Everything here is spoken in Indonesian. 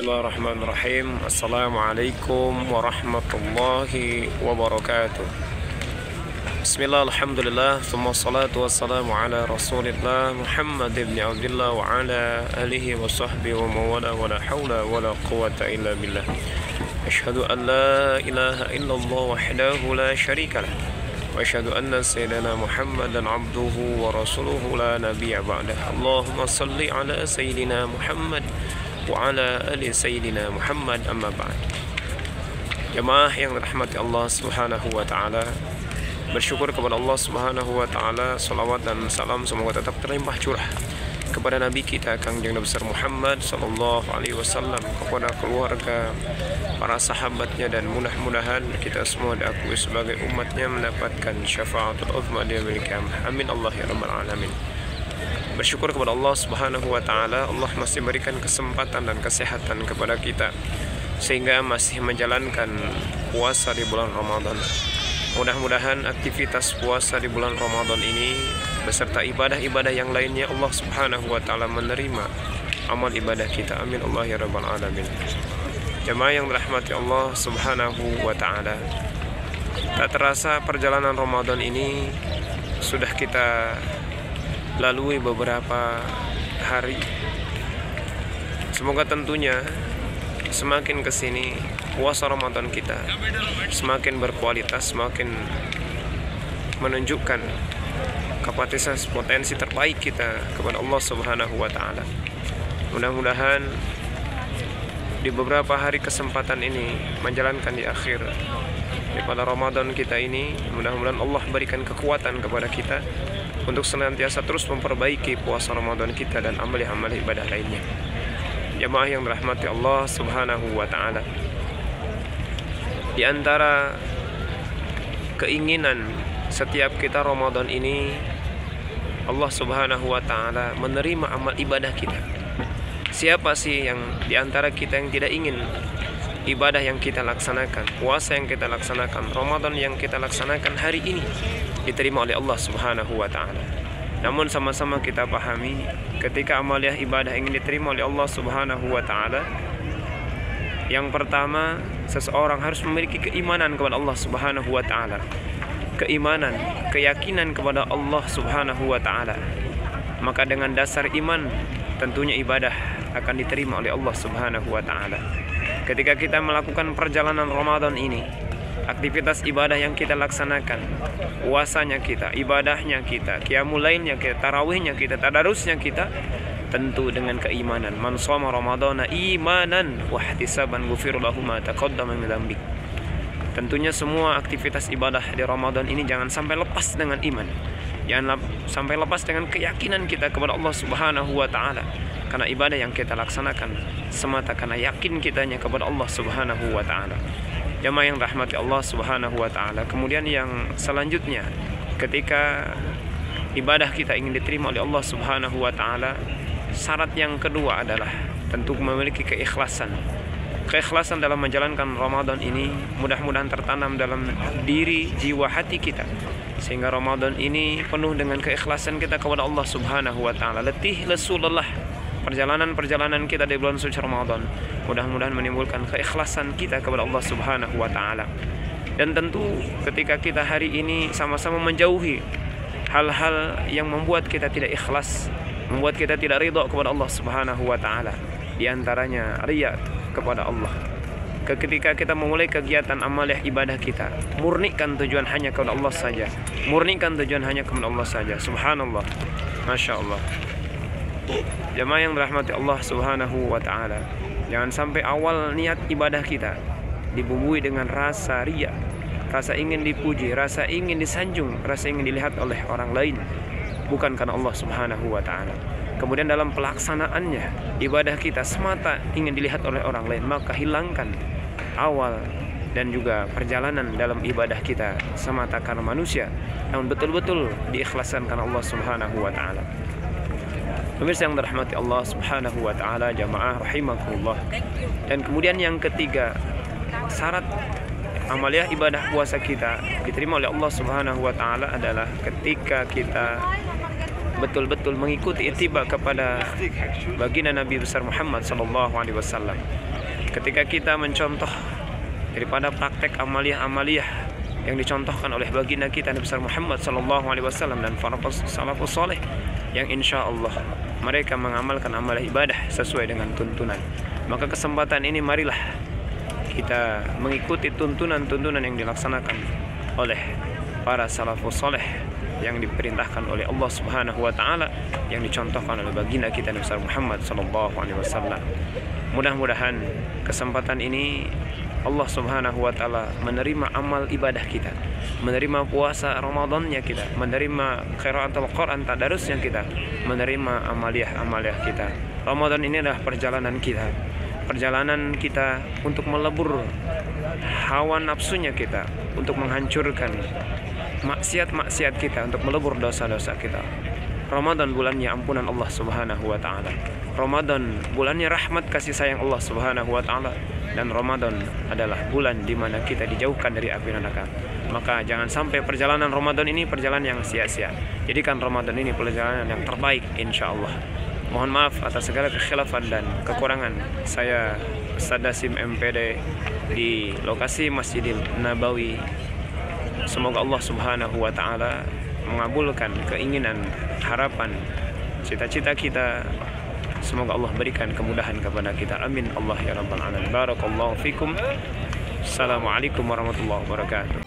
Bismillahirrahmanirrahim. Assalamualaikum warahmatullahi wabarakatuh. Bismillah, alhamdulillah, thumma salatu wassalamu ala rasulillah Muhammad ibn Abdullah wa ala alihi wa sahbihi wa mawala wa la hawla wa la quwata illa billah. Ashhadu an la ilaha illallah wahdahu la sharika lah wa ashhadu anna sayyidina Muhammadan abduhu wa rasuluhu la nabiyya ba'dah. Allahumma salli ala sayyidina Muhammad wa ala ali sayyidina Muhammad, amma ba'd. Jamaah yang dirahmati Allah Subhanahu wa taala, bersyukur kepada Allah Subhanahu wa taala, salawat dan salam semoga tetap terlimpah curah kepada Nabi kita Kangjeng Nabi besar Muhammad sallallahu alaihi wasallam, kepada keluarga, para sahabatnya, dan mudah-mudahan kita semua diakui sebagai umatnya mendapatkan syafaatul uzma di yaumil qiyamah. Amin Allah ya rabbal alamin. Bersyukur kepada Allah Subhanahu wa taala, Allah masih berikan kesempatan dan kesehatan kepada kita sehingga masih menjalankan puasa di bulan Ramadan. Mudah-mudahan aktivitas puasa di bulan Ramadan ini beserta ibadah-ibadah yang lainnya Allah Subhanahu wa taala menerima amal ibadah kita. Amin Allah ya rabbal alamin. Jemaah yang dirahmati Allah Subhanahu wa taala, tak terasa perjalanan Ramadan ini sudah kita lalui beberapa hari. Semoga tentunya semakin kesini puasa Ramadan kita semakin berkualitas, semakin menunjukkan kapasitas potensi terbaik kita kepada Allah Subhanahu wa taala. Mudah-mudahan di beberapa hari kesempatan ini menjalankan di akhir pada Ramadan kita ini, mudah-mudahan Allah berikan kekuatan kepada kita untuk senantiasa terus memperbaiki puasa Ramadan kita dan amal-amal ibadah lainnya. Jamaah yang dirahmati Allah Subhanahu wa taala, di antara keinginan setiap kita Ramadan ini, Allah Subhanahu wa taala menerima amal ibadah kita. Siapa sih yang di antara kita yang tidak ingin ibadah yang kita laksanakan, puasa yang kita laksanakan, Ramadan yang kita laksanakan hari ini diterima oleh Allah Subhanahu wa taala? Namun sama-sama kita pahami, ketika amaliyah ibadah ingin diterima oleh Allah Subhanahu wa taala, yang pertama seseorang harus memiliki keimanan kepada Allah Subhanahu wa taala. Keimanan, keyakinan kepada Allah Subhanahu wa taala. Maka dengan dasar iman tentunya ibadah akan diterima oleh Allah Subhanahu wa taala. Ketika kita melakukan perjalanan Ramadan ini, aktivitas ibadah yang kita laksanakan, puasanya kita, ibadahnya kita, qiyamul lailnya kita, tarawihnya kita, tadarusnya kita, tentu dengan keimanan. Man shoma ramadhana imanan wa ihtisaban ghufira lahu ma taqaddama min dzambi. Tentunya semua aktivitas ibadah di Ramadan ini jangan sampai lepas dengan iman. Jangan sampai lepas dengan keyakinan kita kepada Allah Subhanahu wa taala. Karena ibadah yang kita laksanakan semata karena yakin kitanya kepada Allah Subhanahu wa taala. Jamaah yang rahmati Allah Subhanahu wa taala. Kemudian yang selanjutnya, ketika ibadah kita ingin diterima oleh Allah Subhanahu wa taala, syarat yang kedua adalah tentu memiliki keikhlasan. Keikhlasan dalam menjalankan Ramadan ini mudah-mudahan tertanam dalam diri, jiwa, hati kita, sehingga Ramadan ini penuh dengan keikhlasan kita kepada Allah Subhanahu wa taala. Letih, lesu, lelah perjalanan-perjalanan kita di bulan suci Ramadan mudah-mudahan menimbulkan keikhlasan kita kepada Allah Subhanahu wa taala. Dan tentu ketika kita hari ini sama-sama menjauhi hal-hal yang membuat kita tidak ikhlas, membuat kita tidak ridha kepada Allah Subhanahu wa taala, di antaranya riya kepada Allah. Ketika kita memulai kegiatan amaliyah ibadah kita, murnikan tujuan hanya kepada Allah saja, murnikan tujuan hanya kepada Allah saja. Subhanallah, Masya Allah. Jamaah yang dirahmati Allah Subhanahu wa ta'ala, jangan sampai awal niat ibadah kita dibumbui dengan rasa riya, rasa ingin dipuji, rasa ingin disanjung, rasa ingin dilihat oleh orang lain, bukan karena Allah Subhanahu wa ta'ala. Kemudian dalam pelaksanaannya ibadah kita semata ingin dilihat oleh orang lain, maka hilangkan awal dan juga perjalanan dalam ibadah kita semata karena manusia, namun betul-betul diikhlaskan karena Allah Subhanahu wa ta'ala. Pemirsa yang dirahmati Allah Subhanahu wa taala, jamaah rahimakumullah. Dan kemudian yang ketiga, syarat amaliyah ibadah puasa kita diterima oleh Allah Subhanahu wa taala adalah ketika kita betul-betul mengikuti ittiba kepada baginda Nabi besar Muhammad sallallahu alaihi wasallam. ketika kita mencontoh daripada praktek amaliyah-amaliyah yang dicontohkan oleh baginda kita Nabi besar Muhammad SAW dan para salafus saleh yang insya Allah mereka mengamalkan amalan ibadah sesuai dengan tuntunan. Maka kesempatan ini marilah kita mengikuti tuntunan-tuntunan yang dilaksanakan oleh para salafus saleh yang diperintahkan oleh Allah Subhanahu wa taala, yang dicontohkan oleh baginda kita Nabi besar Muhammad SAW. Mudah-mudahan kesempatan ini Allah Subhanahu wa taala menerima amal ibadah kita, menerima puasa Ramadannya kita, menerima qiraatul Quran tadarusnya kita, menerima amaliyah-amaliyah kita. Ramadan ini adalah perjalanan kita untuk melebur hawa nafsunya kita, untuk menghancurkan maksiat-maksiat kita, untuk melebur dosa-dosa kita. Ramadan bulannya ampunan Allah Subhanahu wa taala. Ramadan bulannya rahmat kasih sayang Allah Subhanahu wa taala, dan Ramadan adalah bulan di mana kita dijauhkan dari api neraka. Maka jangan sampai perjalanan Ramadan ini perjalanan yang sia-sia. Jadikan Ramadan ini perjalanan yang terbaik insyaallah. Mohon maaf atas segala kekhilafan dan kekurangan. Saya Ustaz Dasim MPD di lokasi Masjidil Nabawi. Semoga Allah Subhanahu wa taala mengabulkan keinginan, harapan, cita-cita kita. Semoga Allah berikan kemudahan kepada kita. Amin Allah ya rabbal alamin. Barakallahu fikum. Assalamualaikum warahmatullahi wabarakatuh.